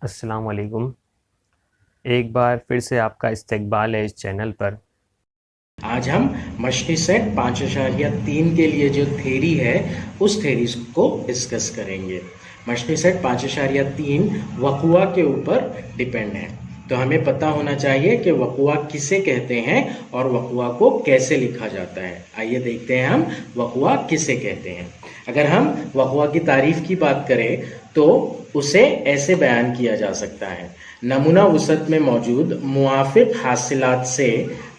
अस्सलाम वालेकुम। एक बार फिर से आपका इस्तकबाल है इस चैनल पर। आज हम मछली सेट 5.3 के लिए जो थ्योरी है उस थ्योरी को डिस्कस करेंगे। मछली सेट 5.3 वक़ुआ के ऊपर डिपेंड है, तो हमें पता होना चाहिए कि वक़ुआ किसे कहते हैं और वक़ुआ को कैसे लिखा जाता है। आइए देखते हैं हम वक़ुआ किसे कहते हैं। अगर हम वक़ुआ की तारीफ की बात करें तो उसे ऐसे बयान किया जा सकता है: नमूना वसत में मौजूद मुआफिक हासिलात से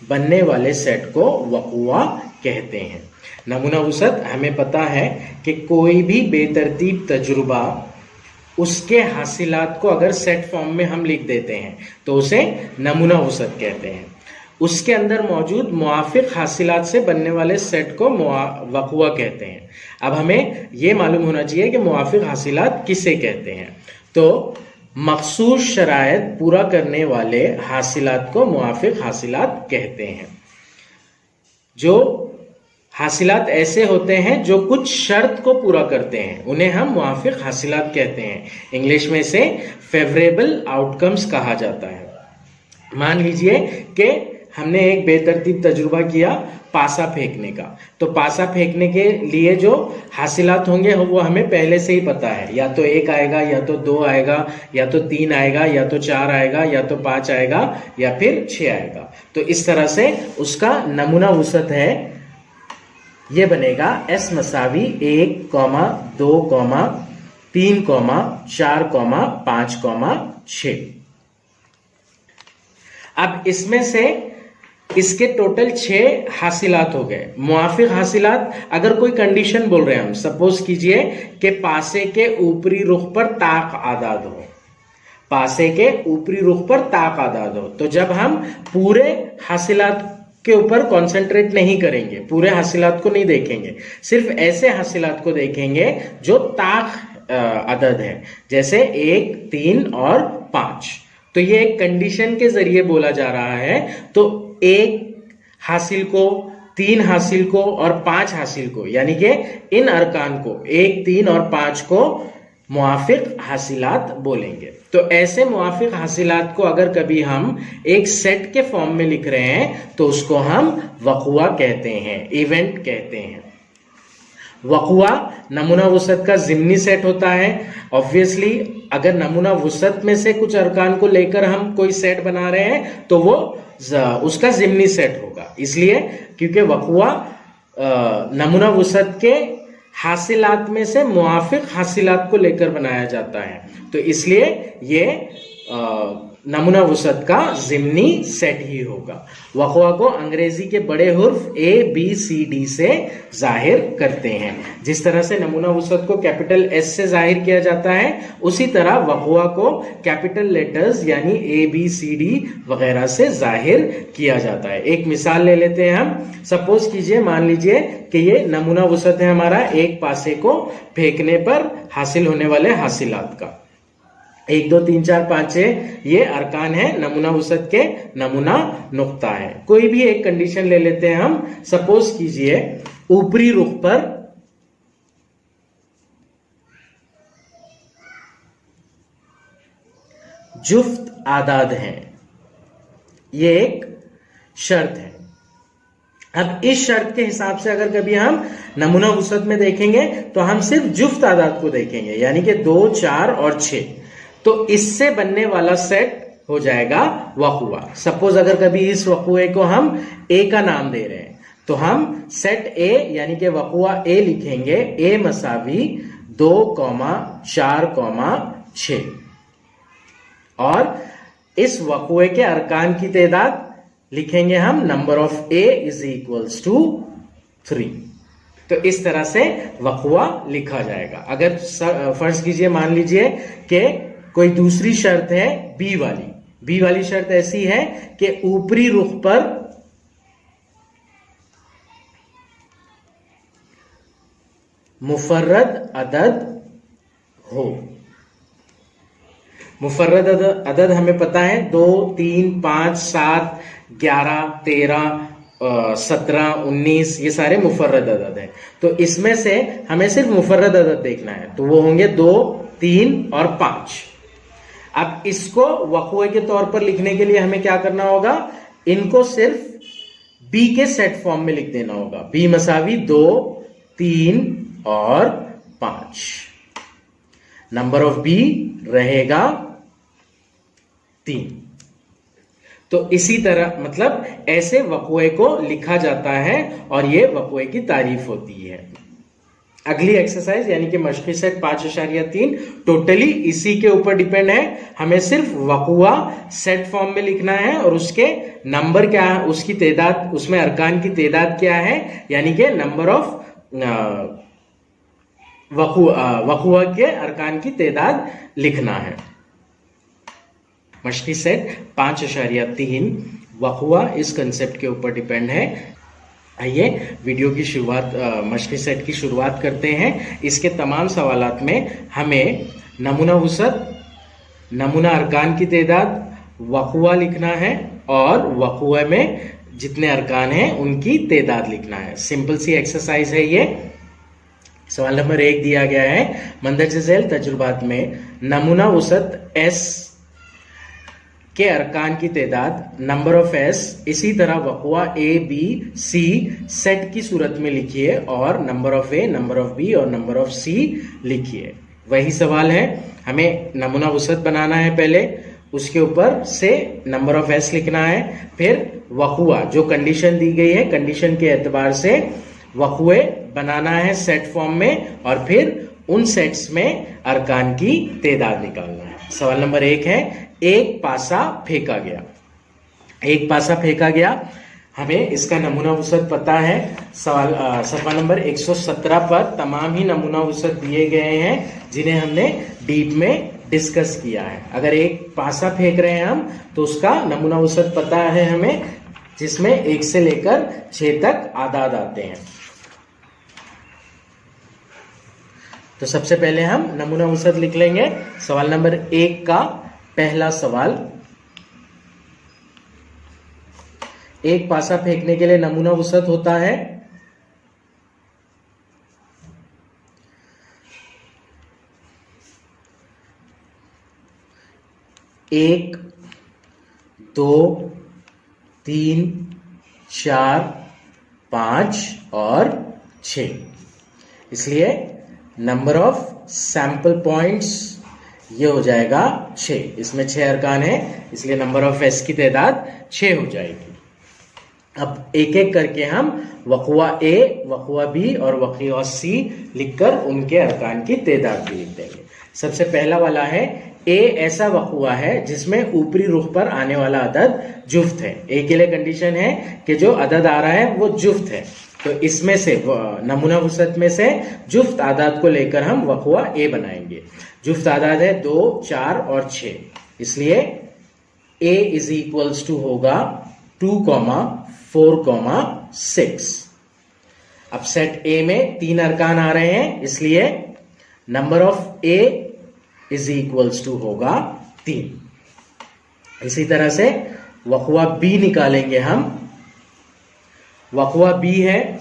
बनने वाले सेट को वक़ुआ कहते हैं। नमूना वसत हमें पता है कि कोई भी बेतरतीब तजुर्बा, उसके हासिलात को अगर सेट फॉर्म में हम लिख देते हैं तो उसे नमूना वसत कहते हैं। उसके अंदर मौजूद मुआफिक हासिलात से बनने वाले सेट को वक़ुआ कहते हैं। अब हमें ये मालूम होना चाहिए कि मुआफिक हासिलात किसे कहते हैं। तो मखसूस शराइत पूरा करने वाले हासिलात को मुआफिक हासिलात कहते हैं। जो हासिलात ऐसे होते हैं जो कुछ शर्त को पूरा करते हैं उन्हें हम मुआफिक हासिलात कहते हैं। इंग्लिश में इसे फेवरेबल आउटकम्स कहा जाता है। मान लीजिए कि हमने एक बेतरतीब तजुर्बा किया पासा फेंकने का, तो पासा फेंकने के लिए जो हासिलात होंगे वो हमें पहले से ही पता है, या तो 1 आएगा, या तो 2 आएगा, या तो 3 आएगा, या तो 4 आएगा, या तो 5 आएगा, या फिर 6 आएगा। तो इस तरह से उसका नमूना वसत है, ये बनेगा S मसावी 1, 2, 3, 4, 5, 6। अब इसमें से इसके टोटल 6 हासिलात हो गए। मुआफिक हासिलात, अगर कोई कंडीशन बोल रहे हैं हम, सपोज कीजिए कि पासे के ऊपरी रुख पर ताक आदाद हो, पासे के ऊपरी रुख पर ताक आदाद हो, तो जब हम पूरे हासिलात के ऊपर कंसंट्रेट नहीं करेंगे, पूरे हासिलात को नहीं देखेंगे, सिर्फ ऐसे हासिलात को देखेंगे जो ताक अदद है, जैसे 1, 3 और 5, तो ये एक कंडीशन के जरिए बोला जा रहा है। तो 1 हासिल को, 3 हासिल को और 5 हासिल को, यानी कि इन अरकान को 1, 3 और 5 को मुआफिक हासिलात बोलेंगे। तो ऐसे मुआफिक हासिलात को अगर कभी हम एक सेट के फॉर्म में लिख रहे हैं तो उसको हम वक़ुआ कहते हैं, इवेंट कहते हैं। वक़ुआ नमूना वसत का ज़िम्नी सेट होता है। ऑब्वियसली अगर नमूना वसत में से कुछ अरकान को लेकर हम कोई सेट बना रहे हैं तो वो उसका ज़िम्नी सेट होगा, इसलिए क्योंकि वक़ुआ नमूना वसत के हासिलात में से मुआफिक हासिलात को लेकर बनाया जाता है, तो इसलिए ये नमूना वसत का ज़िम्नी सेट ही होगा। वक़ुआ को अंग्रेजी के बड़े हुर्फ ABCD से जाहिर करते हैं। जिस तरह से नमूना वसत को कैपिटल S से जाहिर किया जाता है, उसी तरह वक़ुआ को कैपिटल लेटर्स यानी ABCD वगैरह से जाहिर किया जाता है। एक मिसाल ले लेते हैं हम। सपोज कीजिए, मान लीजिए कि ये नमूना वसत है हमारा एक पासे को फेंकने पर हासिल होने वाले हासिलात का। 1, 2, 3, 4, 5, 6 ये अरकान है नमूना वसत के, नमूना नुक्ता है। कोई भी एक कंडीशन ले लेते हैं हम। सपोज कीजिए ऊपरी रुख पर जुफ्त आदाद हैं, ये एक शर्त है। अब इस शर्त के हिसाब से अगर कभी हम नमूना वसत में देखेंगे तो हम सिर्फ जुफ्त आदाद को देखेंगे, यानी कि 2, 4 और 6, तो इससे बनने वाला सेट हो जाएगा वक़ुआ। सपोज अगर कभी इस वक़ुए को हम ए का नाम दे रहे हैं तो हम सेट ए यानी कि वक़ुआ ए लिखेंगे, ए मसावी 2, 4, 6, और इस वक़ुए के अरकान की तादाद लिखेंगे हम number of A is equals to 3। तो इस तरह से वक़ुआ लिखा जाएगा। अगर फर्ज कीजिए, मान लीजिए कि कोई दूसरी शर्त है बी वाली शर्त ऐसी है कि ऊपरी रुख पर मुफर्रद अदद हो। मुफर्रद अदद हमें पता है 2, 3, 5, 7, 11, 13, 17, 19, ये सारे मुफर्रद अदद हैं। तो इसमें से हमें सिर्फ मुफर्रद अदद देखना है, तो वो होंगे 2, 3 और 5। अब इसको वक़ुए के तौर पर लिखने के लिए हमें क्या करना होगा, इनको सिर्फ बी के सेट फॉर्म में लिख देना होगा। बी मसावी 2, 3 और 5। नंबर ऑफ बी रहेगा 3। तो इसी तरह मतलब ऐसे वक़ुए को लिखा जाता है और ये वक़ुए की तारीफ होती है। अगली एक्सरसाइज यानी कि मशक़ी सेट 5.3 टोटली इसी के ऊपर डिपेंड है। हमें सिर्फ वक़ुआ सेट फॉर्म में लिखना है और उसके नंबर क्या है, उसकी तादाद, उसमें अरकान की तादाद क्या है, यानी कि नंबर ऑफ वक़ुआ के अरकान की तादाद लिखना है। मशक़ी सेट 5.3 वक़ुआ इस कंसेप्ट के ऊपर डिपेंड है। आइए वीडियो की शुरुआत, मशक़ी सेट की शुरुआत करते हैं। इसके तमाम सवालात में हमें नमूना वुसअत, नमूना अरकान की तादाद, वक़ुआ लिखना है और वक़ुए में जितने अरकान हैं उनकी तादाद लिखना है। सिंपल सी एक्सरसाइज है ये। सवाल नंबर 1 दिया गया है, मंदरजे झैल तजुर्बात में नमूना वुसअत एस के अरकान की तादाद, नंबर ऑफ एस, इसी तरह वक़ुआ ए बी सी सेट की सूरत में लिखिए और number of A, number of B और नंबर ऑफ सी लिखिए। वही सवाल है, हमें नमूना वुसअत बनाना है पहले, उसके ऊपर से नंबर ऑफ एस लिखना है, फिर वक़ुआ जो कंडीशन दी गई है कंडीशन के एतबार से वक़ुए बनाना है सेट फॉर्म में और फिर उन सेट्स में अरकान की तादाद निकालना है। सवाल नंबर 1 है, एक पासा फेंका गया। एक पासा फेंका गया, हमें इसका नमूना वुसअत पता है। सवाल सफा नंबर 117 पर तमाम ही नमूना वुसअत दिए गए हैं जिन्हें हमने डीप में डिस्कस किया है। अगर एक पासा फेंक रहे हैं हम तो उसका नमूना वुसअत पता है हमें, जिसमें 1 से लेकर 6 तक आदाद आते हैं। तो सबसे पहले हम नमूना वुसअत लिख लेंगे। सवाल नंबर 1 का पहला सवाल, एक पासा फेंकने के लिए नमूना वुसअत होता है 1, 2, 3, 4, 5 और 6। इसलिए नंबर ऑफ सैंपल पॉइंट्स ये हो जाएगा 6। इसमें 6 अरकान है, इसलिए नंबर ऑफ एस की तादाद 6 हो जाएगी। अब एक एक करके हम वक़ुआ ए, वक़ुआ बी और वक़ुआ सी लिखकर उनके अरकान की तादाद भी लिख देंगे। सबसे पहला वाला है, ए ऐसा वक़ुआ है जिसमें ऊपरी रुख पर आने वाला अदद जुफ्त है। ए के लिए कंडीशन है कि जो अदद आ रहा है वो जुफ्त है, तो इसमें से नमूना वुसअत में से जुफ्त आदाद को लेकर हम वक़ुआ ए बनाएंगे। जुफ्त आदाद है 2, 4 और 6, इसलिए ए इज इक्वल्स टू होगा 2, 4, 6। अब सेट ए में 3 अरकान आ रहे हैं, इसलिए number of A is equals to होगा 3। इसी तरह से वक़ुआ बी निकालेंगे हम। वक़ुआ बी है,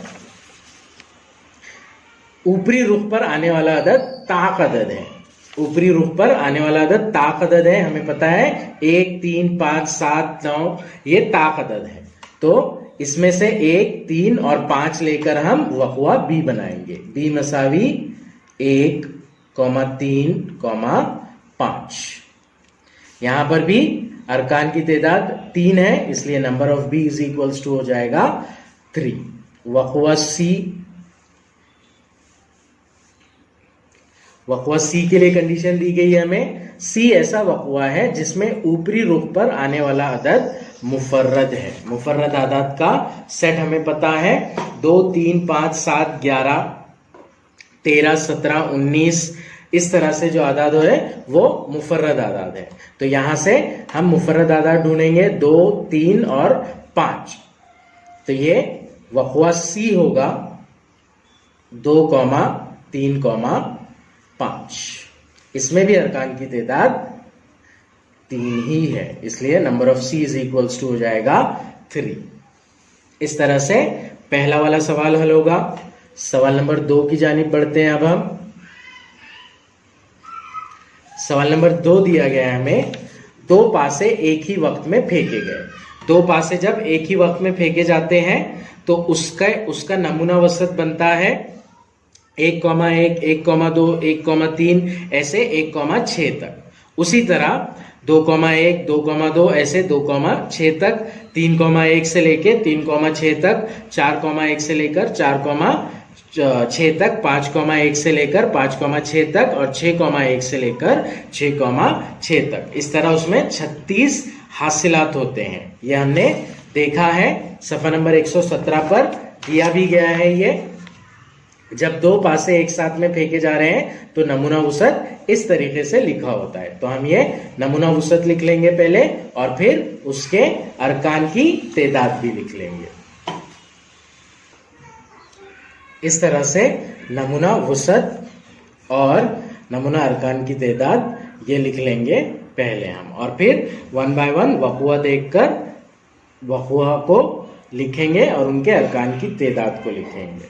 ऊपरी रुख पर आने वाला अदद ताक अदद है। ऊपरी रुख पर आने वाला अदद ताक अदद है, हमें पता है 1, 3, 5, 7, 9 ये ताक अदद है। तो इसमें से 1, 3 और 5 लेकर हम वक़ुआ बी बनाएंगे। बी मसावी 1, 3, 5। यहां पर भी अरकान की तादाद 3 है, इसलिए number of B is equals to हो जाएगा 3। वक़ुआ सी, वक़ुआ सी के लिए कंडीशन दी गई है हमें, सी ऐसा वक़ुआ है जिसमें ऊपरी रुख पर आने वाला अदद मुफर्रद है। मुफर्रद आदाद का सेट हमें पता है 2, 3, 5, 7, 11, 13, 17, 19, इस तरह से जो आदाद है वो मुफर्रद आदाद है। तो यहां से हम मुफर्रद आदाद ढूंढेंगे 2, 3 और 5। तो ये वक़ुआ सी होगा 2, 3, 5। इसमें भी अरकान की तादाद 3 ही है, इसलिए number of C is equals to हो जाएगा 3। इस तरह से पहला वाला सवाल हल होगा। सवाल नंबर 2 की जानिब बढ़ते हैं अब हम। सवाल नंबर 2 दिया गया है हमें, 2 पासे एक ही वक्त में फेंके गए। 2 पासे जब एक ही वक्त में फेंके जाते हैं तो उसका नमूना वसत बनता है 1,1, 1,2, 1,3 ऐसे 1,6 तक। उसी तरह 2,1, 2,2 ऐसे 2,6 तक, 3,1 से लेके 3,6 तक, 4,1 से लेकर 4,6 तक, 5,1 से लेकर 5,6 तक और 6,1 से लेकर 6,6 तक। इस तरह उसमें 36 हासिलात होते हैं। ये हमने देखा है, सफा नंबर 117 पर दिया भी गया है। ये जब 2 पासे एक साथ में फेंके जा रहे हैं तो नमूना वुसत इस तरीके से लिखा होता है। तो हम ये नमूना वुसत लिख लेंगे पहले और फिर उसके अरकान की तादाद भी लिख लेंगे। इस तरह से नमूना वुसत और नमूना अरकान की तादाद ये लिख लेंगे पहले हम, और फिर 1 बाय 1 वक़ुआ देखकर वक़ुआ को लिखेंगे और उनके अरकान की तादाद को लिखेंगे।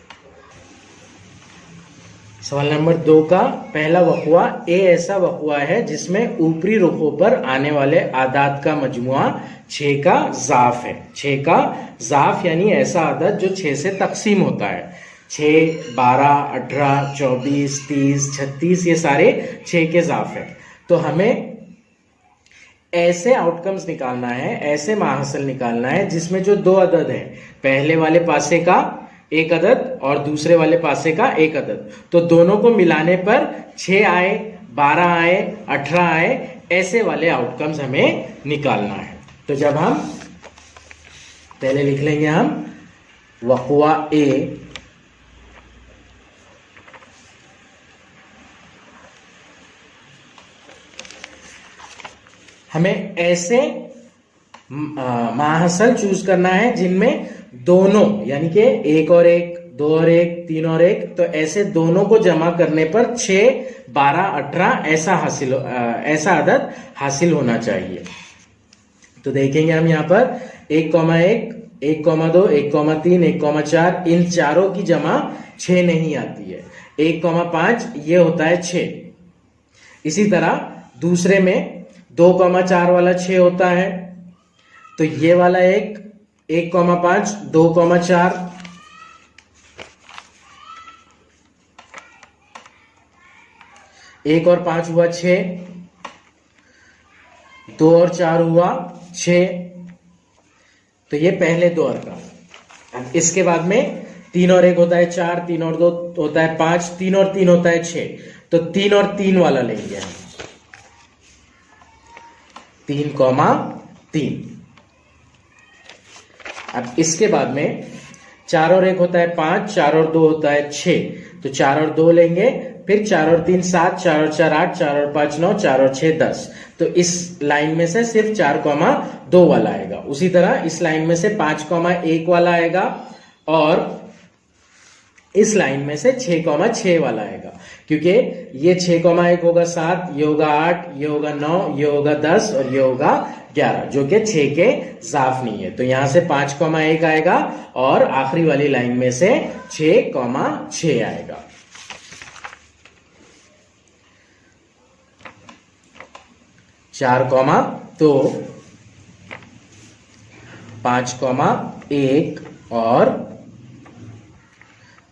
सवाल नंबर 2 का पहला वक़ुआ, ए ऐसा वक़ुआ है जिसमें ऊपरी रुखों पर आने वाले आदाद का मजमुआ 6 का ज़ाफ है। 6 का ज़ाफ यानी ऐसा आदद जो 6 से तकसीम होता है। 6, 12, 18, 24, 30, 36 ये सारे 6 के ज़ाफ है। तो हमें ऐसे आउटकम्स निकालना है, ऐसे माहसल निकालना है जिसमें जो 2 अदद हैं, पहले वाले पासे का एक अदद और दूसरे वाले पासे का एक अदद, तो दोनों को मिलाने पर 6 आए, 12 आए, 18 आए, ऐसे वाले आउटकम्स हमें निकालना है। तो जब हम पहले लिख लेंगे हम वक़ुआ ए, हमें ऐसे माहसल चूज करना है जिनमें दोनों यानी कि 1 और 1, 2 और 1, 3 और 1, तो ऐसे दोनों को जमा करने पर 6, 12, 18 ऐसा अदद हासिल होना चाहिए। तो देखेंगे हम यहाँ पर 1,1, 1,2, 1,3, 1,4 इन चारों की जमा 6 नहीं आती है। 1,5 ये होता है 6। इसी तरह दूसरे में 2,4 वाला 6 होता है, तो ये वाला 1,5, 2,4, 1 और 5 हुआ 6, 2 और 4 हुआ 6, तो ये पहले 2 अरकान। अब इसके बाद में 3 और 1 होता है 4, 3 और 2 होता है 5, 3 और 3 होता है 6, तो 3 और 3 वाला लेंगे हम, 3,3। अब इसके बाद में 4 और 1 होता है 5, 4 और 2 होता है 6, तो 4 और 2 लेंगे, फिर 4 और 3 7, 4 और 4 8, 4 और 5 9, 4 और 6 10, तो इस लाइन में से सिर्फ 4,2 वाला आएगा। उसी तरह इस लाइन में से 5,1 वाला आएगा और इस लाइन में से 6,6 वाला आएगा, क्योंकि ये 6,1 होगा 7, ये होगा 8, ये होगा 9, ये होगा 10 और ये होगा 11, जो कि 6 के ज़ाफ नहीं है। तो यहां से 5,1 आएगा और आखिरी वाली लाइन में से 6,6 आएगा। चार, 2, 5,1 और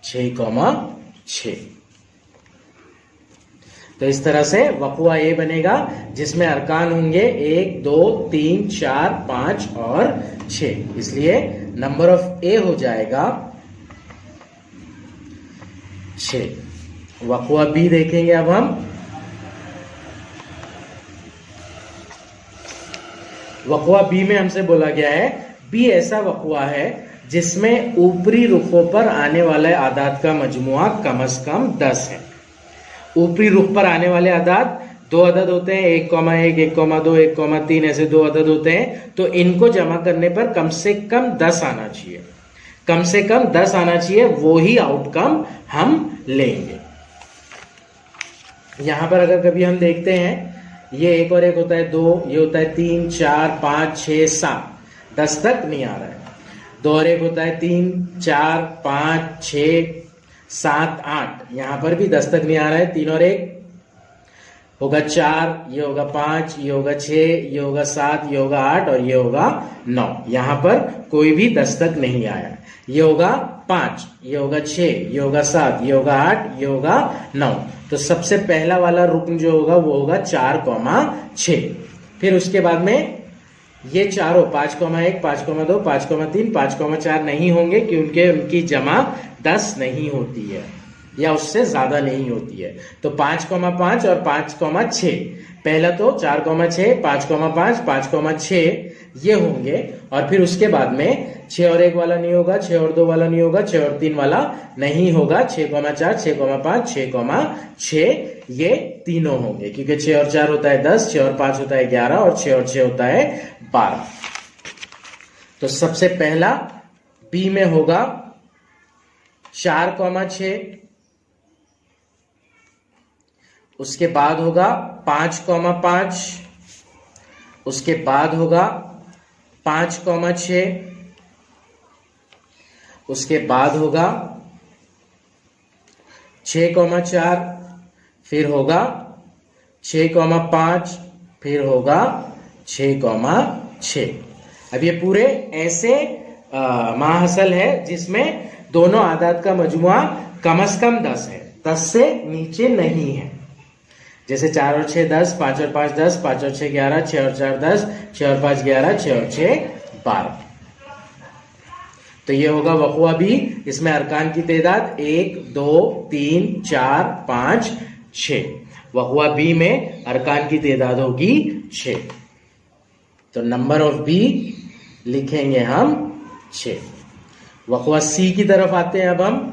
6,6। तो इस तरह से वक़ुआ ए बनेगा जिसमें अरकान होंगे 1, 2, 3, 4, 5 और 6, इसलिए नंबर ऑफ ए हो जाएगा 6। वक़ुआ बी देखेंगे अब हम। वक़ुआ बी में हमसे बोला गया है बी ऐसा वक़ुआ है जिसमें ऊपरी रुखों पर आने वाले आदाद का मजमुआ कम से कम 10 है। ऊपरी रुख पर आने वाले आदाद 2 अदद होते हैं, 1,1, 1,2, 1,3 ऐसे 2 अदद होते हैं, तो इनको जमा करने पर कम से कम 10 आना चाहिए। कम से कम 10 आना चाहिए, वो ही आउटकम हम लेंगे। यहां पर अगर कभी हम देखते हैं ये 1 और 1 होता है 2, ये होता है 3, 4, 5, 6, 7, 10 तक नहीं आ रहा है। 2 और 1 होता है 3, 4, 5, 6, 7, 8, यहां पर भी 10 तक नहीं आ रहा है। 3 और 1, होगा 4, ये होगा 5, ये होगा 6, ये होगा 7, ये होगा 8 और ये होगा 9। यहां पर कोई भी दस्तक नहीं आया। ये होगा 5, ये होगा 6, ये होगा 7, ये होगा 8, ये होगा 9। तो सबसे पहला वाला रुकन जो होगा वो होगा 4,6। फिर उसके बाद में ये चारों 5,1, 5,2, 5,3, 5,4 नहीं होंगे क्योंकि उनकी जमा 10 नहीं होती है या उससे ज्यादा नहीं होती है। तो 5,5 और 5,6, पहला तो 4,6, 5,5, 5,6 ये होंगे और फिर उसके बाद में 6 और 1 वाला नहीं होगा, 6 और 2 वाला नहीं होगा, 6 और 3 वाला नहीं होगा। 6,4, 6,5, 6,6 ये तीनों होंगे क्योंकि 6 और 4 होता है 10, 6 और 5 होता है 11 और 6 और 6 होता है 12। तो सबसे पहला बी में होगा 4,6, उसके बाद होगा 5,5, उसके बाद होगा 5,6, उसके बाद होगा 6,4, फिर होगा 6,5, फिर होगा 6,6। अब ये पूरे ऐसे महाहसल है जिसमें दोनों आदाद का मजमुआ कम से कम 10 है, 10 से नीचे नहीं है। जैसे 4 और 6 10, 5 और 5 10, 5 और 6 11, 6 और 4 10, 6 और 5 11, 6 और 6 12। तो ये होगा वक़ुआ बी। इसमें अरकान की तादाद 1 2 3 4 5 6। वक़ुआ बी में अरकान की तादाद होगी 6। तो नंबर ऑफ बी लिखेंगे हम 6। वक़ुआ सी की तरफ आते हैं अब हम।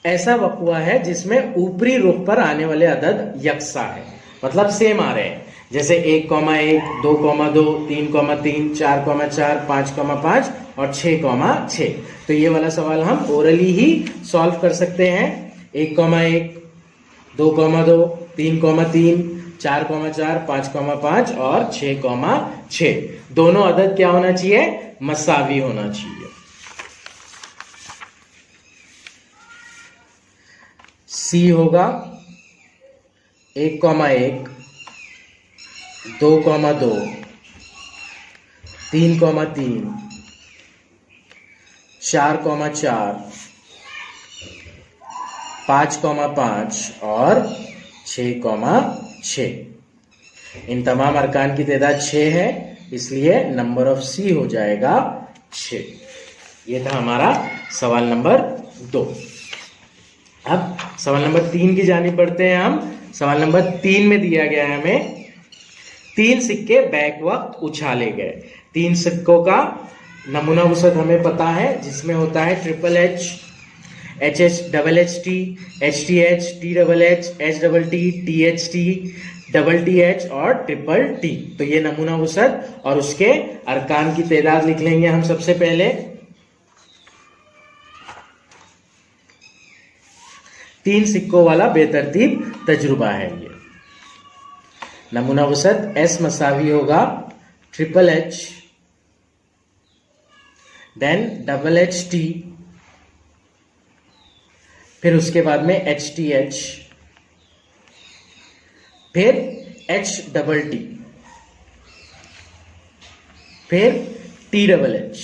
ऐसा वक़ुआ है जिसमें ऊपरी रुख पर आने वाले अदद यकसा है, मतलब सेम आ रहे हैं। जैसे 1,1, 2,2, 3,3, 4,4, 5,5 और 6,6। तो ये वाला सवाल हम ओरली ही सॉल्व कर सकते हैं। 1,1, 2,2, 3,3, 4,4, 5,5 और 6,6। दोनों अदद क्या होना चाहिए? मसावी होना चाहिए। सी होगा 1,1, 2,2, 3,3, 4,4, 5,5 और 6,6। इन तमाम अरकान की तादाद 6 है, इसलिए नंबर ऑफ सी हो जाएगा 6। ये था हमारा सवाल नंबर 2। अब सवाल नंबर 3 की जानिब बढ़ते हैं हम। सवाल नंबर 3 में दिया गया है हमें 3 सिक्के बैक वक्त उछाले गए। 3 सिक्कों का नमूना वसत हमें पता है, जिसमें होता है triple H, H H double H T, H T H, T double H double T H T, double T H और ट्रिपल टी। तो ये नमूना वसत और उसके अरकान की तादाद लिख लेंगे हम सबसे पहले। 3 सिक्कों वाला बेतरतीब तजुर्बा है ये। नमूना वसत एस मसावी होगा triple H, then double H T, फिर उसके बाद में एच टी एच, फिर एच डबल टी, फिर टी डबल एच,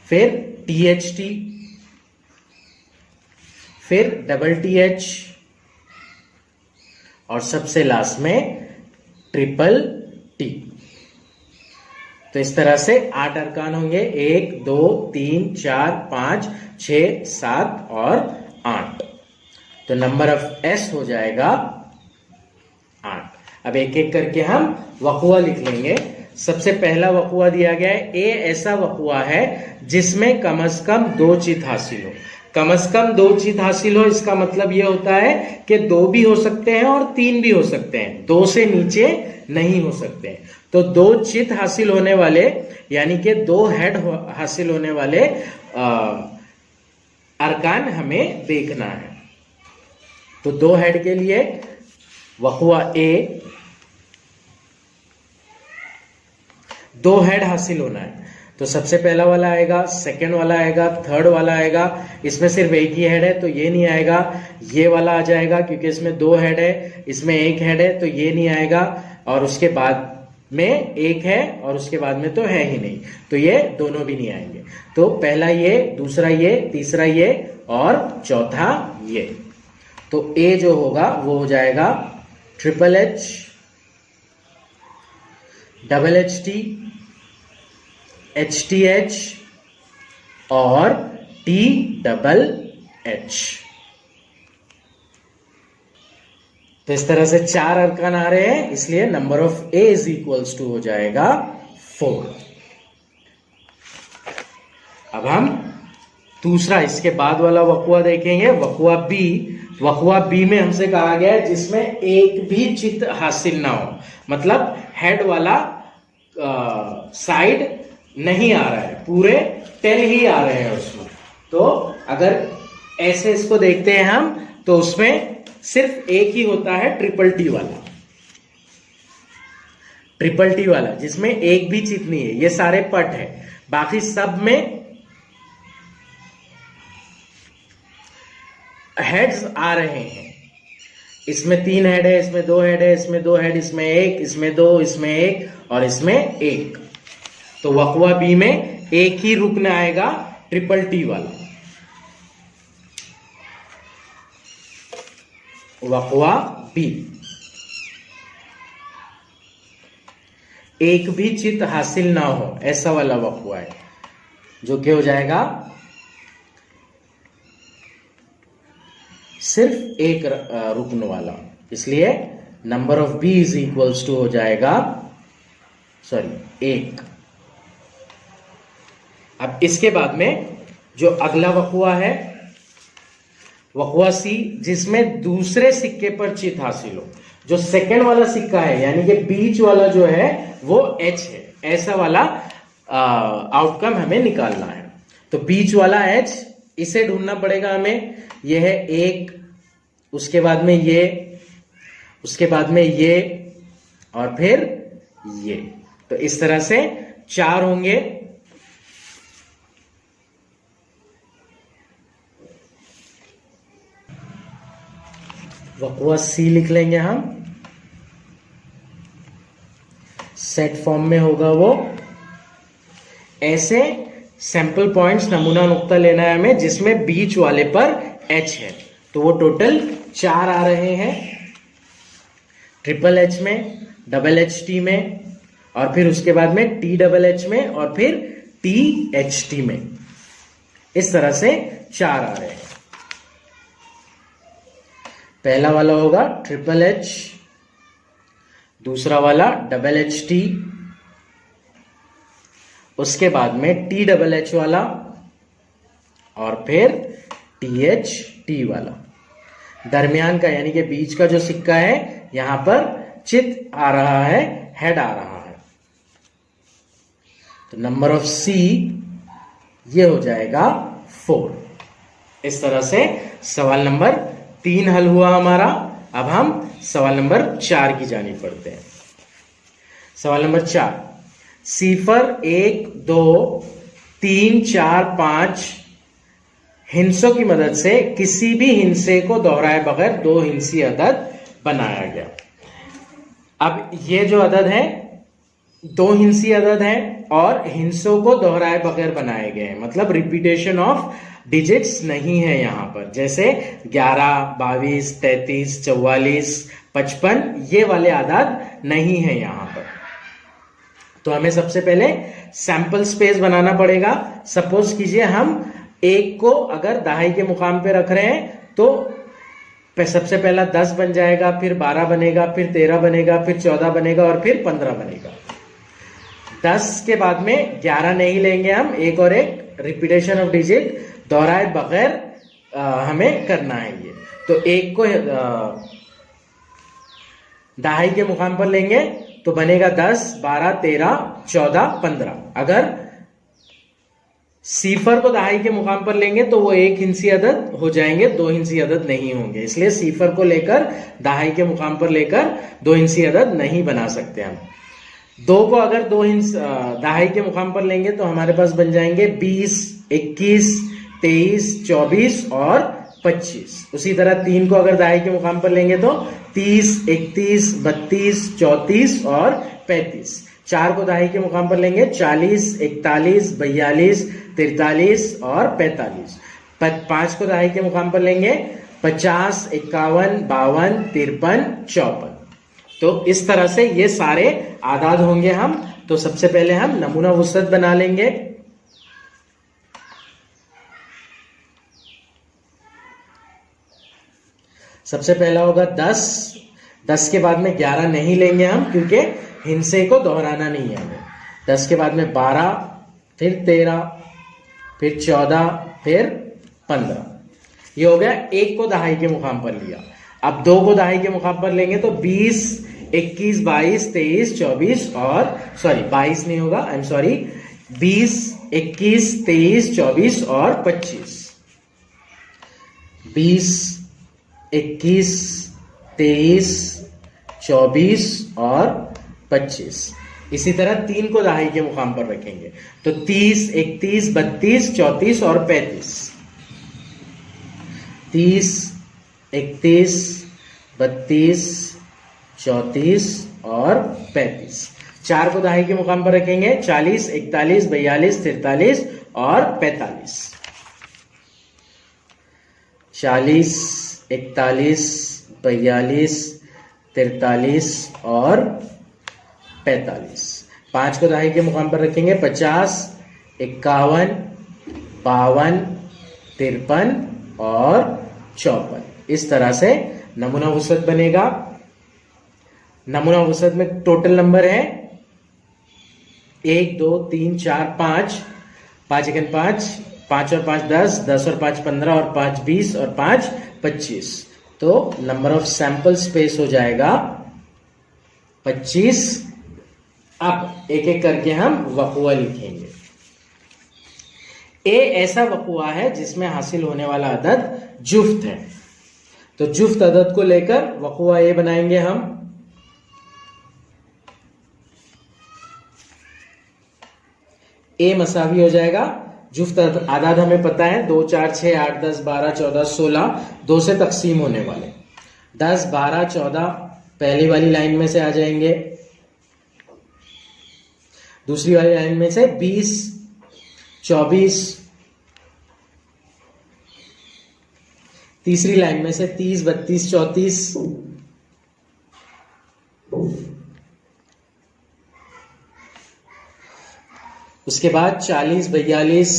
फिर टी एच टी, फिर डबल टी एच और सबसे लास्ट में ट्रिपल टी। तो इस तरह से 8 अरकान होंगे। 1 2 3 4 5 6 7 और 8। तो नंबर ऑफ एस हो जाएगा 8। अब एक एक करके हम वक़ुआ लिख लेंगे। सबसे पहला वक़ुआ दिया गया है, ए ऐसा वक़ुआ है जिसमें कम से कम 2 चीज हासिल हो। कम से कम 2 चीज हासिल हो, इसका मतलब यह होता है कि 2 भी हो सकते हैं और 3 भी हो सकते हैं, 2 से नीचे नहीं हो सकते हैं। तो 2 चित हासिल होने वाले, यानी कि 2 हेड हासिल होने वाले अरकान हमें देखना है। तो 2 हेड के लिए वक़ुआ ए 2 हेड हासिल होना है। तो सबसे पहला वाला आएगा, सेकंड वाला आएगा, थर्ड वाला आएगा। इसमें सिर्फ एक ही हेड है तो ये नहीं आएगा। ये वाला आ जाएगा क्योंकि इसमें 2 हेड है, इसमें 1 हेड है तो ये नहीं आएगा। और उसके बाद में 1 है और उसके बाद में तो है ही नहीं, तो ये दोनों भी नहीं आएंगे। तो पहला ये, दूसरा ये, तीसरा ये और चौथा ये। तो ए जो होगा वो हो जाएगा triple H, double H T, H T H और टी डबल एच। तो इस तरह से 4 अरकान आ रहे हैं, इसलिए number of A is equals to हो जाएगा 4। अब हम दूसरा इसके बाद वाला वकुआ देखेंगे, वकुआ बी। वकुआ बी में हमसे कहा गया है जिसमें एक भी चित हासिल ना हो, मतलब हेड वाला साइड नहीं आ रहा है, पूरे टेल ही आ रहे हैं उसमें। तो अगर ऐसे इसको देखते हैं हम तो उसमें सिर्फ एक ही होता है, ट्रिपल टी वाला। ट्रिपल टी वाला जिसमें एक भी चित नहीं है, ये सारे पट है। बाकी सब में हेड्स आ रहे हैं। इसमें 3 हेड है, इसमें 2 हेड है, इसमें 2 हेड, इसमें 1, इसमें 2, इसमें 1 और इसमें 1। तो वकुआ बी में एक ही रुकन आएगा, ट्रिपल टी वाला। वकुआ बी एक भी चित हासिल ना हो, ऐसा वाला वकुआ है, जो कि हो जाएगा सिर्फ एक रुकन वाला। इसलिए number of B is equals to हो जाएगा 1। अब इसके बाद में जो अगला वकुआ है, वकुआ सी, जिसमें दूसरे सिक्के पर चित हासिल हो। जो सेकंड वाला सिक्का है यानी कि बीच वाला जो है वो एच है, ऐसा वाला आउटकम हमें निकालना है। तो बीच वाला एच, इसे ढूंढना पड़ेगा हमें। यह है 1, उसके बाद में ये, उसके बाद में ये और फिर ये। तो इस तरह से 4 होंगे। वकुआ सी लिख लेंगे हम, सेट फॉर्म में होगा वो। ऐसे सैंपल पॉइंट्स, नमूना नुक्ता लेना है हमें जिसमें बीच वाले पर एच है। तो वो टोटल 4 आ रहे हैं, ट्रिपल एच में, डबल एच टी में और फिर उसके बाद में टी डबल एच में और फिर टी एच टी में। इस तरह से 4 आ रहे हैं। पहला वाला होगा ट्रिपल एच, दूसरा वाला डबल एच टी, उसके बाद में टी डबल एच वाला और फिर टी एच टी वाला। दरमियान का यानी कि बीच का जो सिक्का है यहां पर चित आ रहा है, हेड आ रहा है। तो नंबर ऑफ सी ये हो जाएगा 4। इस तरह से सवाल नंबर 3 हल हुआ हमारा। अब हम सवाल नंबर 4 की जानिब बढ़ते हैं। सवाल नंबर 4, सिफर 1, 2, 3, 4, 5 हिंसों की मदद से किसी भी हिंसे को दोहराए बगैर 2 हिंसी अदद बनाया गया। अब ये जो अदद है 2 हिंसी अदद है और हिंसों को दोहराए बगैर बनाए गए हैं, मतलब रिपीटेशन ऑफ डिजिट्स नहीं है यहां पर। जैसे 11, 22, 33, 44, 55 ये वाले आदाद नहीं है यहां पर। तो हमें सबसे पहले सैंपल स्पेस बनाना पड़ेगा। सपोज कीजिए हम 1 को अगर दहाई के मुकाम पे रख रहे हैं तो सबसे पहला 10 बन जाएगा, फिर 12 बनेगा, फिर 13 बनेगा, फिर 14 बनेगा और फिर 15 बनेगा। 10 के बाद में 11 नहीं लेंगे हम, 1 और 1 रिपीटेशन ऑफ डिजिट दोहराए बगैर हमें करना है ये। तो 1 को दहाई के मुकाम पर लेंगे तो बनेगा 10, 12, 13, 14, 15। अगर सिफर को दहाई के मुकाम पर लेंगे तो वो 1 हिंसी अदद हो जाएंगे, 2 हिंसी अदद नहीं होंगे। इसलिए सिफर को लेकर दहाई के मुकाम पर लेकर 2 हिंसी अदद नहीं बना सकते हम। दो को अगर दो हिस्स दहाई के मुकाम पर लेंगे तो हमारे पास बन जाएंगे 20, 21, 23, 24 और 25। उसी तरह 3 को अगर दहाई के मुकाम पर लेंगे तो 30, 31, 32, 34 और 35। 4 को दहाई के मुकाम पर लेंगे 40, 41, 42, 43 और 45। 5 को दहाई के मुकाम पर लेंगे 50, 51, 52, 53, 54। तो इस तरह से ये सारे आदाद होंगे हम। तो सबसे पहले हम नमूना वुसअत बना लेंगे। सबसे पहला होगा 10। 10 के बाद में 11 नहीं लेंगे हम, क्योंकि हिंसे को दोहराना नहीं है हमें। 10 के बाद में 12, फिर 13, फिर 14, फिर 15। ये हो गया। 1 को दहाई के मुकाम पर लिया। अब 2 को दहाई के मुकाम पर लेंगे तो 20, 21, 22, 23, 24 और 22 नहीं होगा, आई एम सॉरी, 20, 21, 23, 24 और 25। 20, 21, 23, 24 और 25। इसी तरह 3 को दहाई के मुकाम पर रखेंगे तो 30, 31, 32, 34 और 35। 30, 31, 32, 34 और 35। 4 को दहाई के मुकाम पर रखेंगे 40, 41, 42, 43 और 45। 40, 41, 42, 43 और 45। 5 को दहाई के मुकाम पर रखेंगे 50, 51, 52, 53 और 54। इस तरह से नमूना वुसअत बनेगा। नमूना वुसअत में टोटल नंबर है 1, 2, 3, 4, 5, 5 1 5, 5 और 5 10, 10 और 5 15 और 5 20 और 5 25। तो नंबर ऑफ सैंपल स्पेस हो जाएगा 25। अब एक एक करके हम वक़ुआ लिखेंगे। ए ऐसा वक़ुआ है जिसमें हासिल होने वाला अदद जुफ्त है। तो जुफ्त अदद को लेकर वक़ुआ ए बनाएंगे हम। ए मसावी हो जाएगा, जुफ्त आदाद हमें पता है 2, 4, 6, 8, 10, 12, 14, 16 2 से तकसीम होने वाले। 10, 12, 14 पहली वाली लाइन में से आ जाएंगे। दूसरी वाली लाइन में से 20, 24, तीसरी लाइन में से 30, 32, 34, उसके बाद 40, 42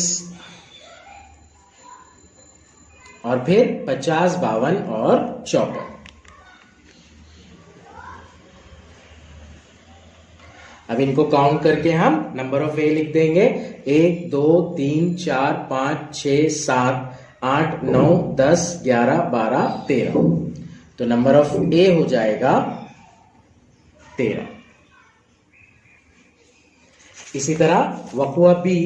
और फिर 50, 52 और 54। अब इनको काउंट करके हम नंबर ऑफ ए लिख देंगे। 1, 2, 3, 4, 5, 6, 7, 8, 9, 10, 11, 12, 13। तो नंबर ऑफ ए हो जाएगा 13। इसी तरह वक़ुआ बी।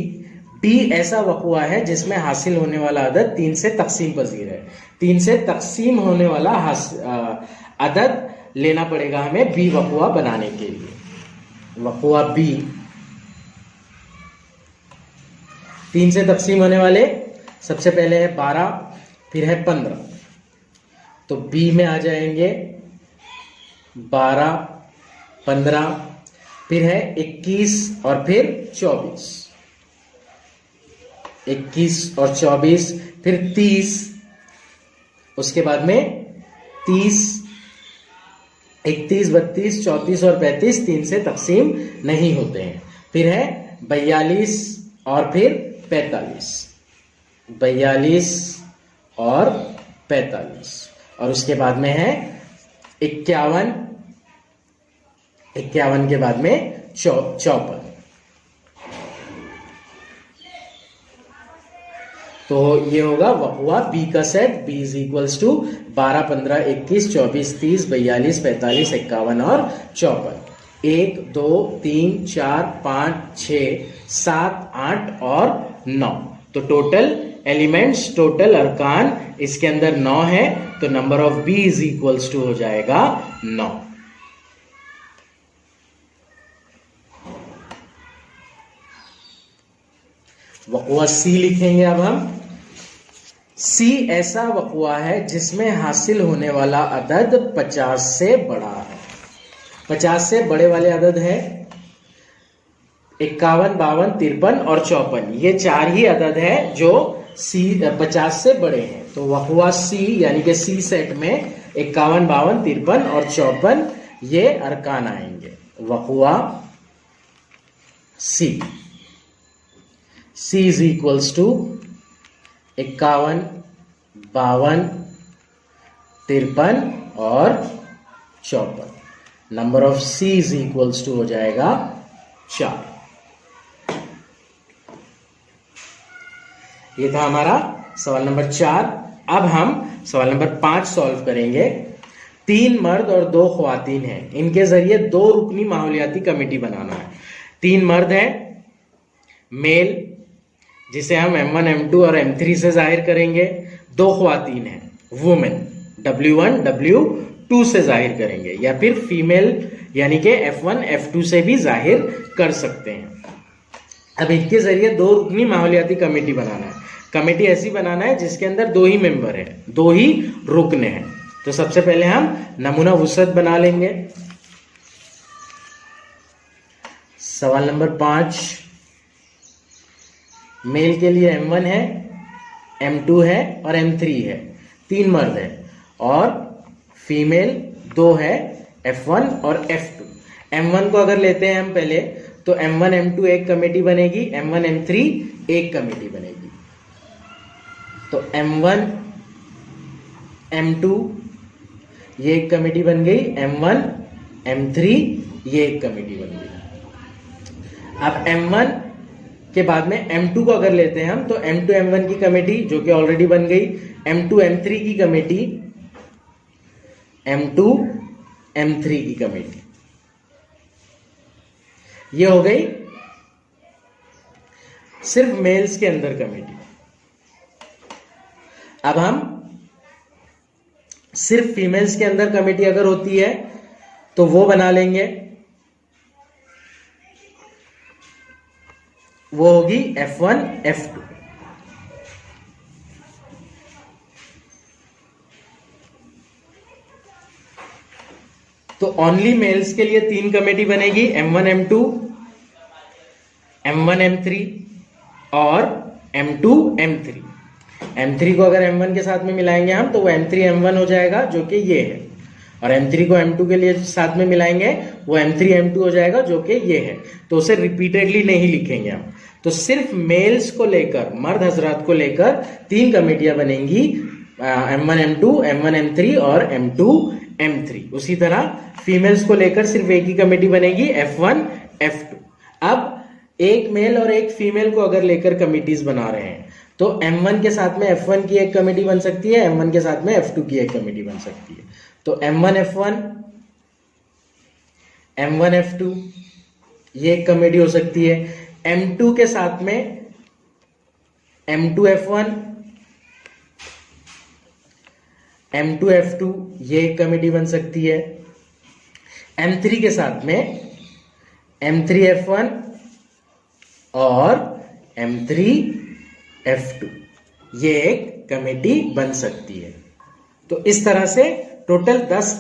बी ऐसा वक़ुआ है जिसमें हासिल होने वाला अदद 3 से तकसीम पजीर है। 3 से तकसीम होने वाला अदद लेना पड़ेगा हमें बी वक़ुआ बनाने के लिए। वक़ुआ बी 3 से तकसीम होने वाले सबसे पहले है 12, फिर है 15। तो बी में आ जाएंगे 12, 15, फिर है 21 और फिर 24। 21 और 24, फिर 30, उसके बाद में 30, 31, 32, 34 और 35 3 से तकसीम नहीं होते हैं। फिर है 42 और फिर 45। 42 और 45 और उसके बाद में है 51, 51 के बाद में 54। तो ये होगा वक़ुआ बी का set. B is equals to 12, 15, 21, 24, 30, 42, 45, 51 और 54। 1, 2, 3, 4, 5, 6, 7, 8 और 9। तो टोटल एलिमेंट्स, टोटल अरकान इसके अंदर 9 है। तो number of B is equals to हो जाएगा 9। वक़्वा सी लिखेंगे अब हम। सी ऐसा वक़्वा है जिसमें हासिल होने वाला अदद 50 से बड़ा है। 50 से बड़े वाले अदद है 51, 52, 53 और 54। ये 4 ही अदद है जो सी 50 से बड़े हैं। तो वक़्वा सी यानी कि सी सेट में 51, 52, 53 और 54 ये अरकान आएंगे। वक़्वा C, C is equals to 51, 52, 53 और 54। Number of C is equals to हो जाएगा 4। ये था हमारा सवाल नंबर 4। अब हम सवाल नंबर 5 सॉल्व करेंगे। 3 मर्द और 2 ख्वातीन हैं, इनके जरिए 2 रुकनी माहौलियाती कमेटी बनाना है। 3 मर्द हैं मेल, जिसे हम M1, M2 और M3 से जाहिर करेंगे। 2 ख्वातीन हैं वुमेन, W1, W2 से जाहिर करेंगे, या फिर फीमेल यानी कि F1, F2 से भी जाहिर कर सकते हैं। अब इनके जरिए 2 रुकनी माहौलियाती कमेटी बनाना है। कमेटी ऐसी बनाना है जिसके अंदर 2 ही मेंबर है, 2 ही रुकन हैं। तो सबसे पहले हम नमूना वुसअत बना लेंगे। सवाल नंबर 5, मेल के लिए M1 है, M2 है और M3 है। 3 मर्द है और फीमेल 2 है, F1 और F2। M1 को अगर लेते हैं हम पहले, तो M1, M2 एक कमेटी बनेगी, M1, M3 एक कमेटी बनेगी। तो M1, M2 ये एक कमेटी बन गई, M1, M3 ये एक कमेटी बन गई। अब M1 के बाद में M2 को अगर लेते हैं हम, तो M2, M1 की कमेटी जो कि ऑलरेडी बन गई, M2, M3 की कमेटी, M2, M3 की कमेटी, ये हो गई सिर्फ मेल्स के अंदर कमेटी। अब हम सिर्फ फीमेल्स के अंदर कमेटी अगर होती है तो वो बना लेंगे, वो होगी F1, F2। तो ओनली मेल्स के लिए 3 कमेटी बनेगी, M1, M2, M1, M3 और M2, M3। M3 को अगर M1 के साथ में मिलाएंगे हम, तो वो M3, M1 हो जाएगा जो कि ये है, और M3 को M2 के लिए साथ में मिलाएंगे, वो M3, M2 हो जाएगा जो कि ये है। तो उसे रिपीटेडली नहीं लिखेंगे हम, तो सिर्फ मेल्स को लेकर, मर्द हजरात को लेकर 3 कमेटियां बनेंगी, M1, M2, M1, M3 और M2, M3। उसी तरह फीमेल्स को लेकर सिर्फ एक ही कमेटी बनेगी, F1, F2। अब एक मेल और एक फीमेल को अगर लेकर कमिटीज बना रहे हैं, तो M1 के साथ में F1 की एक कमेटी बन सकती है, M1 के साथ में F2 की एक कमेटी बन सकती है। तो M1, F1, M1, F2 ये एक कमेटी हो सकती है। M2 के साथ में M2, F1, M2, F2 ये एक कमेटी बन सकती है। M3 के साथ में M3, F1 और M3, F2 ये एक कमेटी बन सकती है। तो इस तरह से टोटल 10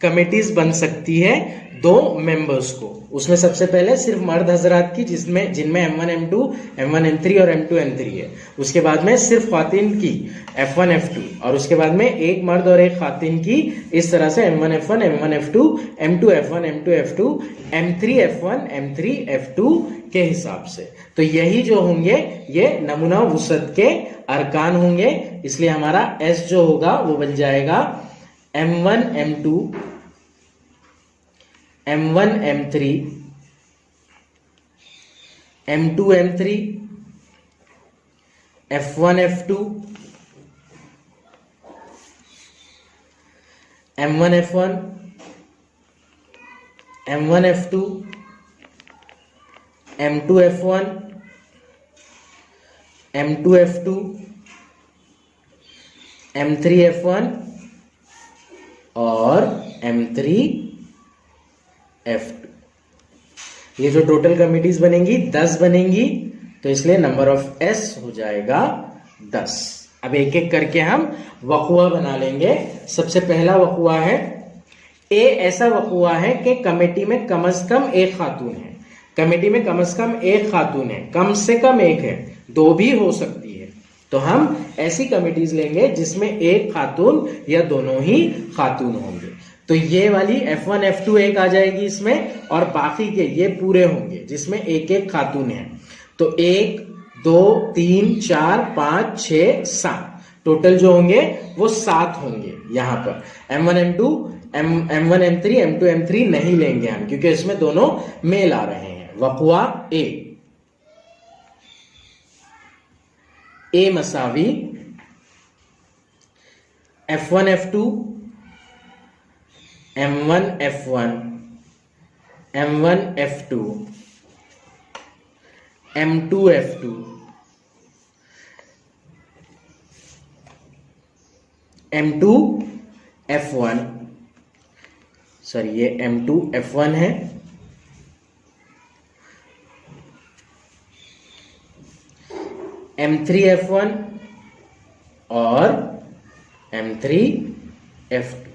कमेटीज बन सकती है 2 मेंबर्स को। उसमें सबसे पहले सिर्फ मर्द हजरात की, जिनमें M1, M2, M1, M3 और M2, M3 है। उसके बाद में सिर्फ खातिन की F1, F2, और उसके बाद में एक मर्द और एक खातिन की, इस तरह से M1, F1, M1, F2, M2, F1, M2, F2, M3, F1, M3, F2 के हिसाब से। तो यही जो होंगे ये नमूना वुसअत के अरकान होंगे। इसलिए हमारा S जो होगा वो बन जाएगा M1, M2, M1, M3, M2, M3, F1, F2, M1, F1, M1, F2, M2, F1, M2, F2, M3, F1 और M3, F2। ये जो टोटल कमिटीज बनेंगी 10 बनेंगी तो इसलिए नंबर ऑफ एस हो जाएगा 10। अब एक एक करके हम वक़ुआ बना लेंगे। सबसे पहला वक़ुआ है, ए ऐसा वक़ुआ है कि कमेटी में कम से कम एक खातून है। कमेटी में कम से कम एक खातून है, कम से कम एक है, दो भी हो सकती है। तो हम ऐसी कमिटीज लेंगे जिसमें एक खातून या दोनों ही खातून होंगे। तो ये वाली F1 F2 एक आ जाएगी इसमें, और बाकी के ये पूरे होंगे जिसमें एक एक खातून है। तो 1 2 3 4 5 6 7 टोटल जो होंगे वो 7 होंगे। यहां पर M1 M2 M1 M3 M2 M3 नहीं लेंगे हम, क्योंकि इसमें दोनों मेल आ रहे हैं। वक़ुआ ए मसावी F1 F2 M1 F1 M1 F2 M2 F2 M2 F1, sorry ये M2 F1 है, M3 F1 और M3 F2।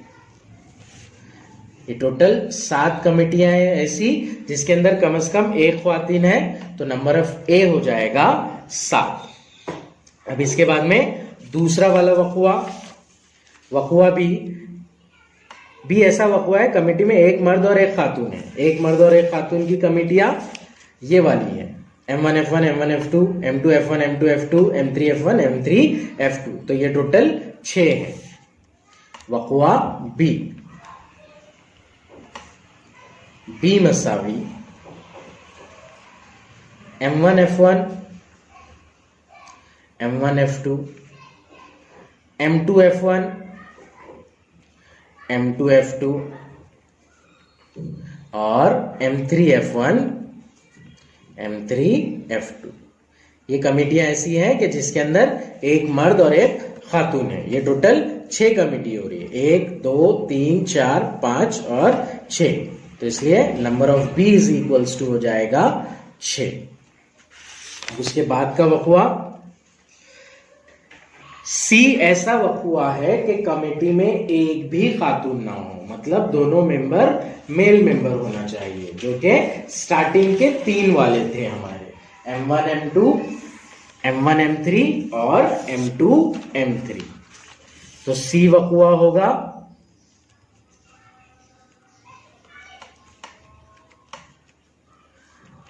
ये टोटल 7 कमिटियां हैं ऐसी जिसके अंदर कम से कम एक ख्वातीन है। तो नंबर ऑफ ए हो जाएगा 7। अब इसके बाद में दूसरा वाला वक़ुआ भी ऐसा वक़ुआ है, कमेटी में एक मर्द और एक खातून है। एक मर्द और एक खातून की कमेटियां ये वाली है, M1 F1 M1 F2 M2 F1 M2 F2 M3 F1 M3 F2। तो ये टोटल 6 है। वक़ुआ B मसावी M1 F1 M1 F2 M2 F1 M2 F2 और M3 F1 M3 F2। ये कमेटियां ऐसी हैं कि जिसके अंदर एक मर्द और एक खातून है। ये टोटल 6 कमेटी हो रही है, 1 2 3 4 5 और 6। तो इसलिए number of B is equals to हो जाएगा 6। उसके बाद का वक़ुआ सी ऐसा वक़ुआ है कि कमेटी में एक भी खातून ना हो, मतलब दोनों मेंबर मेल मेंबर होना चाहिए, जो कि स्टार्टिंग के 3 वाले थे हमारे, M1 M2 M1 M3 और M2 M3। तो सी वक़ुआ होगा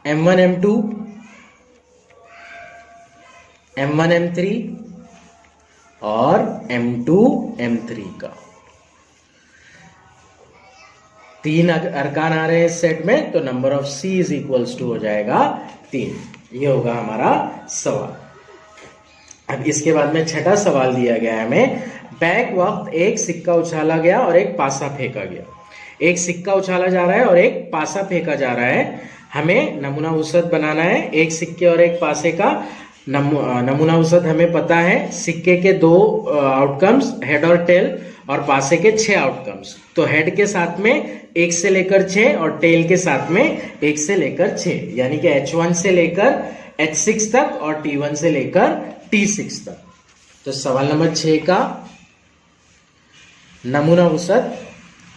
M1 M2 M1 M3 और M2 M3 का। 3 अरकान आ रहे हैं इस सेट में, तो number of C is equals to हो जाएगा 3। ये होगा हमारा सवाल। अब इसके बाद में छठा सवाल दिया गया है हमें, बैक वक्त एक सिक्का उछाला गया और एक पासा फेंका गया। एक सिक्का उछाला जा रहा है और एक पासा फेंका जा रहा है। हमें नमूना वसत बनाना है। एक सिक्के और एक पासे का नमूना वसत हमें पता है। सिक्के के 2 आउटकम्स, हेड और टेल, और पासे के 6 आउटकम्स। तो हेड के साथ में 1 से लेकर 6 और टेल के साथ में 1 से लेकर 6, यानी कि H1 से लेकर H6 तक और T1 से लेकर T6 तक। तो सवाल नंबर 6 का नमूना वसत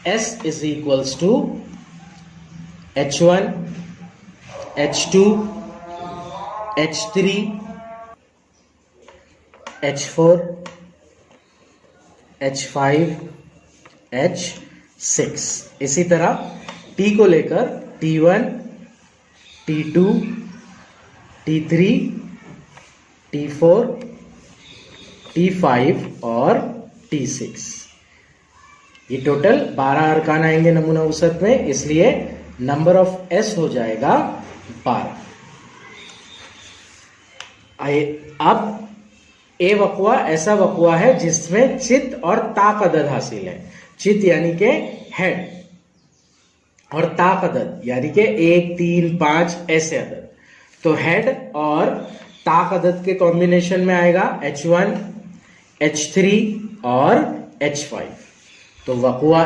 S is equals to H1 H2 H3 H4 H5 H6। इसी तरह T को लेकर T1 T2 T3 T4 T5 और T6। ये टोटल 12 अरकान आएंगे नमूना वसत में, इसलिए नंबर ऑफ एस हो जाएगा 12। अब ए वक़ुआ ऐसा वक़ुआ है जिसमें चित और ताक अदद हासिल है। चित यानी के हेड, और ताक अदद यानी के 1 3 5 ऐसे अदद। तो हेड और ताक अदद के कॉम्बिनेशन में आएगा H1 H3 और H5। तो वक़ुआ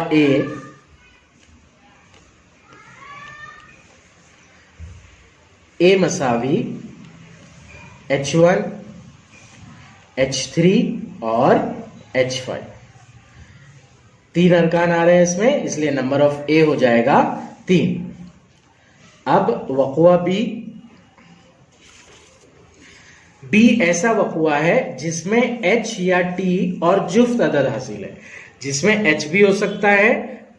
ए मसावी H1, H3 और H5। 3 अरकान आ रहे हैं इसमें, इसलिए नंबर ऑफ ए हो जाएगा 3। अब वक़ुआ बी ऐसा वक़ुआ है जिसमें H या T और जुफ्त अदद हासिल है, जिसमें H भी हो सकता है,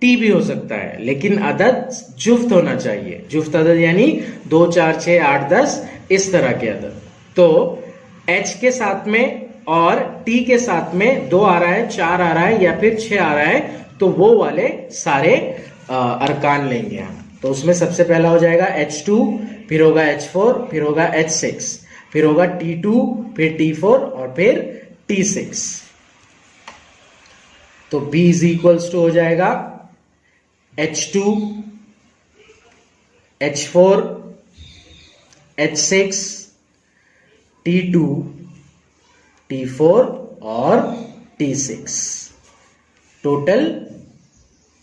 T भी हो सकता है, लेकिन अदद जुफ्त होना चाहिए। जुफ्त अदद यानी 2, 4, 6, 8, 10 इस तरह के अदद। तो H के साथ में और T के साथ में 2 आ रहा है, 4 आ रहा है या फिर 6 आ रहा है, तो वो वाले सारे अरकान लेंगे हम। तो उसमें सबसे पहला हो जाएगा H2, फिर होगा H4, फिर होगा H6, फिर होगा T2, फिर T4 और फिर T6। तो B इज इक्वल्स टू हो जाएगा H2, H4, H6, T2, T4 और T6। टोटल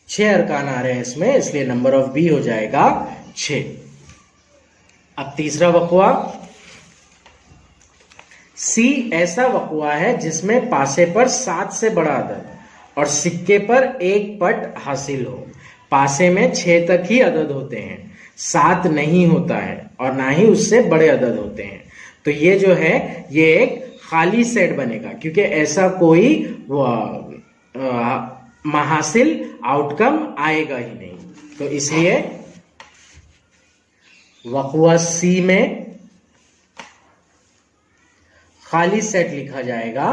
6 अरकान आ रहे हैं इसमें, इसलिए नंबर ऑफ बी हो जाएगा 6। अब तीसरा वक़ुआ सी ऐसा वक़ुआ है जिसमें पासे पर 7 से बड़ा अदद और सिक्के पर 1 पट हासिल हो। पासे में 6 तक ही अदद होते हैं, 7 नहीं होता है और ना ही उससे बड़े अदद होते हैं। तो ये जो है ये एक खाली सेट बनेगा, क्योंकि ऐसा कोई महासिल आउटकम आएगा ही नहीं। तो इसलिए वक़ुआ सी में खाली सेट लिखा जाएगा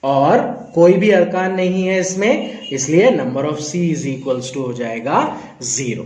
और कोई भी अरकान नहीं है इसमें, इसलिए number of C is equals to हो जाएगा 0।